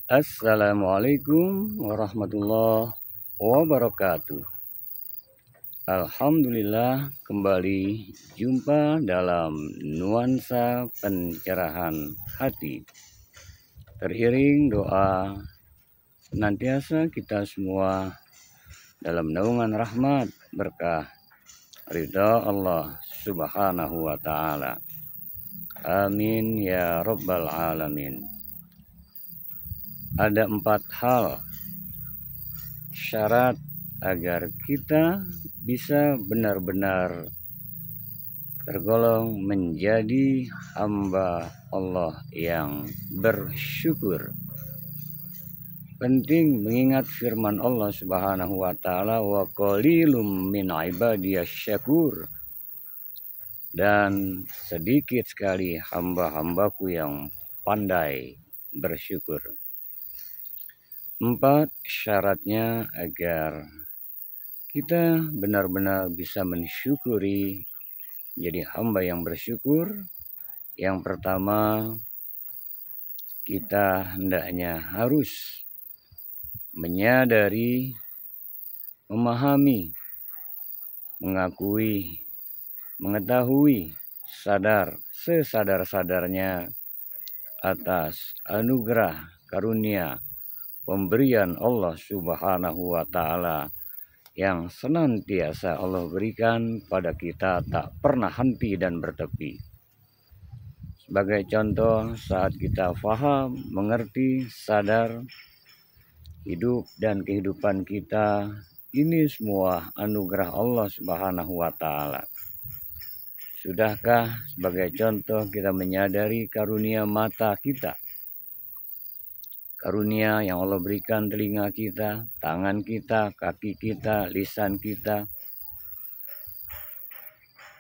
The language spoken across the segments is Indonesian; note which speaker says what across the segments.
Speaker 1: Assalamualaikum warahmatullahi wabarakatuh. Alhamdulillah, kembali jumpa dalam nuansa pencerahan hati. Teriring doa senantiasa kita semua dalam naungan rahmat, berkah, ridha Allah subhanahu wa ta'ala. Amin ya rabbal alamin. Ada 4 hal syarat agar kita bisa benar-benar tergolong menjadi hamba Allah yang bersyukur. Penting mengingat firman Allah Subhanahu wa taala, wa qalilum min ibadiyasy syakur, dan sedikit sekali hamba-hambaku yang pandai bersyukur. 4 syaratnya agar kita benar-benar bisa mensyukuri, jadi hamba yang bersyukur. Yang pertama, kita hendaknya harus menyadari, memahami, mengakui, mengetahui, sadar sesadar-sadarnya atas anugerah karunia pemberian Allah Subhanahu wa ta'ala yang senantiasa Allah berikan pada kita, tak pernah henti dan bertepi. Sebagai contoh, saat kita faham, mengerti, sadar, hidup dan kehidupan kita ini semua anugerah Allah Subhanahu wa ta'ala. Sudahkah sebagai contoh kita menyadari karunia mata kita, karunia yang Allah berikan telinga kita, tangan kita, kaki kita, lisan kita.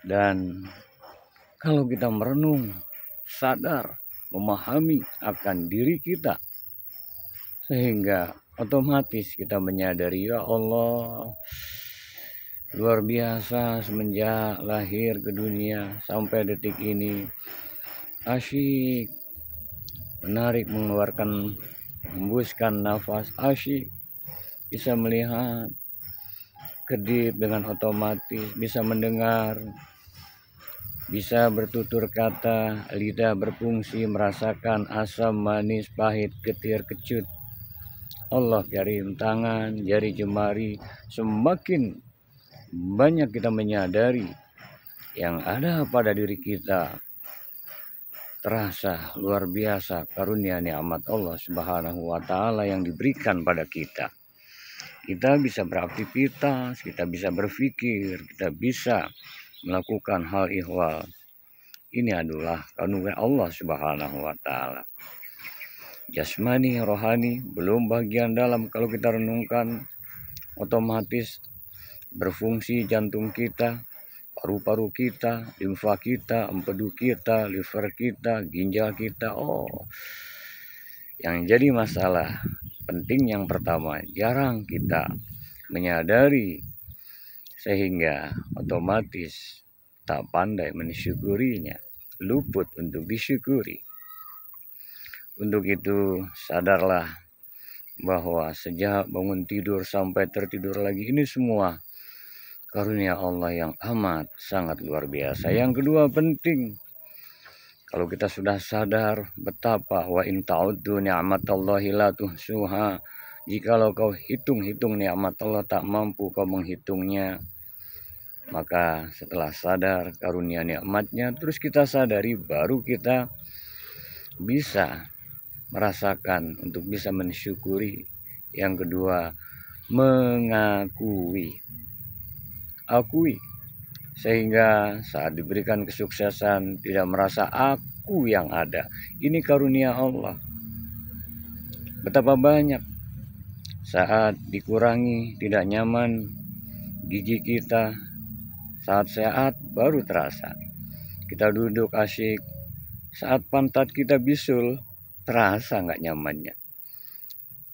Speaker 1: Dan kalau kita merenung, sadar, memahami akan diri kita, sehingga otomatis kita menyadari, ya Allah, luar biasa semenjak lahir ke dunia sampai detik ini, asyik menarik, mengeluarkan, hembuskan nafas, asyik bisa melihat, kedip dengan otomatis, bisa mendengar, bisa bertutur kata, lidah berfungsi, merasakan asam, manis, pahit, getir, kecut. Allah karim, tangan, jari jemari, semakin banyak kita menyadari yang ada pada diri kita, terasa luar biasa karunia nikmat Allah Subhanahu wa ta'ala yang diberikan pada kita. Kita bisa beraktivitas, kita bisa berpikir, kita bisa melakukan hal ihwal. Ini adalah karunia Allah Subhanahu wa ta'ala. Jasmani, rohani, belum bagian dalam. Kalau kita renungkan, otomatis berfungsi jantung kita, paru-paru kita, limfa kita, empedu kita, liver kita, ginjal kita. Yang jadi masalah penting yang pertama, jarang kita menyadari, sehingga otomatis tak pandai mensyukurinya, luput untuk disyukuri. Untuk itu sadarlah bahwa sejak bangun tidur sampai tertidur lagi, ini semua karunia Allah yang amat sangat luar biasa. Yang kedua penting, kalau kita sudah sadar betapa wa in ta'uddu ni'matallahi la tuhsuha, jikalau kau hitung-hitung nikmat Allah tak mampu kau menghitungnya. Maka setelah sadar karunia nikmatnya, terus kita sadari, baru kita bisa merasakan untuk bisa mensyukuri. Yang kedua, mengakui. Akui, sehingga saat diberikan kesuksesan tidak merasa aku yang ada. Ini karunia Allah. Betapa banyak saat dikurangi, tidak nyaman gigi kita, saat sehat baru terasa. Kita duduk asyik, saat pantat kita bisul terasa nggak nyamannya.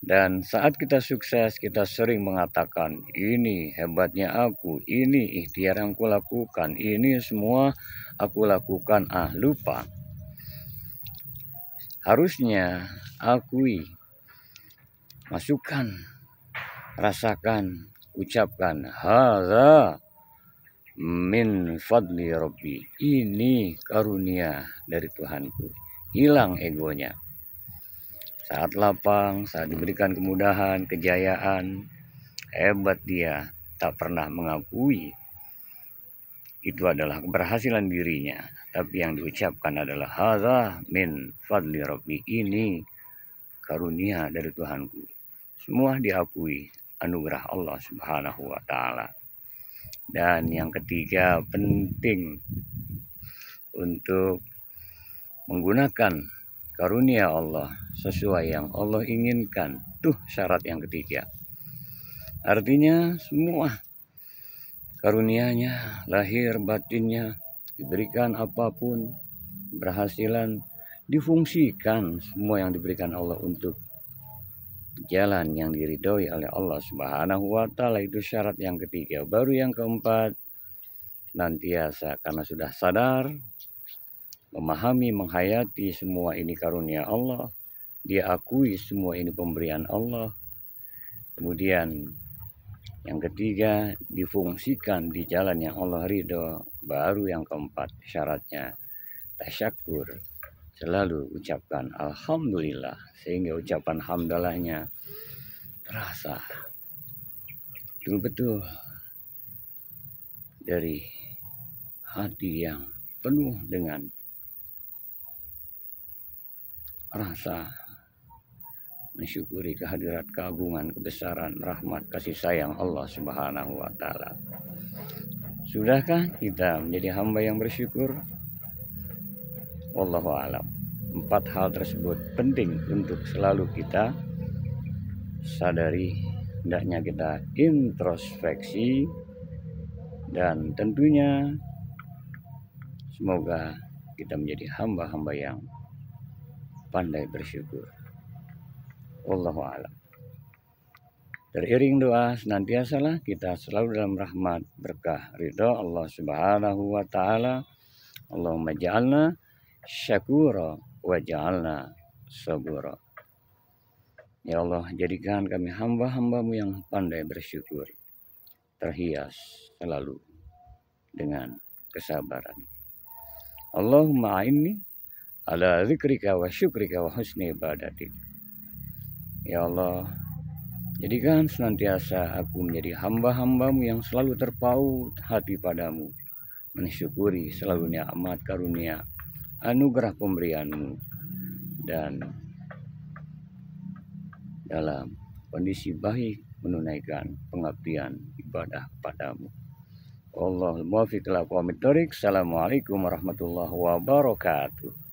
Speaker 1: Dan saat kita sukses, kita sering mengatakan, ini hebatnya aku, ini ikhtiar yang aku lakukan, ini semua aku lakukan, lupa. Harusnya akui masukkan, rasakan, ucapkan hadza min fadli rabbi, ini karunia dari Tuhanku. Hilang egonya. Saat lapang, saat diberikan kemudahan, kejayaan, hebat dia, tak pernah mengakui itu adalah keberhasilan dirinya, tapi yang diucapkan adalah hadza min fadli rabbi, ini karunia dari Tuhanku. Semua diakui anugerah Allah Subhanahu wa taala. Dan yang ketiga, penting untuk menggunakan karunia Allah sesuai yang Allah inginkan. Tuh syarat yang ketiga. Artinya semua karunia-Nya, lahir batinnya, diberikan apapun, berhasilan, difungsikan semua yang diberikan Allah untuk jalan yang diridhoi oleh Allah Subhanahu wa taala. Itu syarat yang ketiga. Baru yang keempat, senantiasa karena sudah sadar, memahami, menghayati semua ini karunia Allah, dia akui semua ini pemberian Allah. Kemudian yang ketiga, difungsikan di jalan yang Allah ridho. Baru yang keempat, syaratnya tasyakur, selalu ucapkan alhamdulillah, sehingga ucapan hamdalahnya terasa betul-betul dari hati yang penuh dengan rasa mensyukuri kehadirat, keagungan, kebesaran, rahmat, kasih sayang Allah Subhanahu wa taala. Sudahkah kita menjadi hamba yang bersyukur? Wallahu a'lam. 4 hal tersebut penting untuk selalu kita sadari, hendaknya kita introspeksi, dan tentunya semoga kita menjadi hamba-hamba yang pandai bersyukur. Wallahu a'lam. Teriring doa, senantiasalah kita selalu dalam rahmat, berkah, ridha Allah Subhanahu wa taala. Allahumma ja'alna syakura wa ja'alna sabura. Ya Allah, jadikan kami hamba-hamba-Mu yang pandai bersyukur, terhias selalu dengan kesabaran. Allahumma a'inni ala zikrika wa syukrika wa husni ibadatik. Ya Allah, jadikan senantiasa aku menjadi hamba-hamba-Mu yang selalu terpaut hati padamu, mensyukuri selalu nikmat karunia, anugerah pemberian-Mu, dan dalam kondisi baik menunaikan pengabdian ibadah padamu. Allahul muwaffiq ila aqwamit thoriq. Assalamualaikum warahmatullahi wabarakatuh.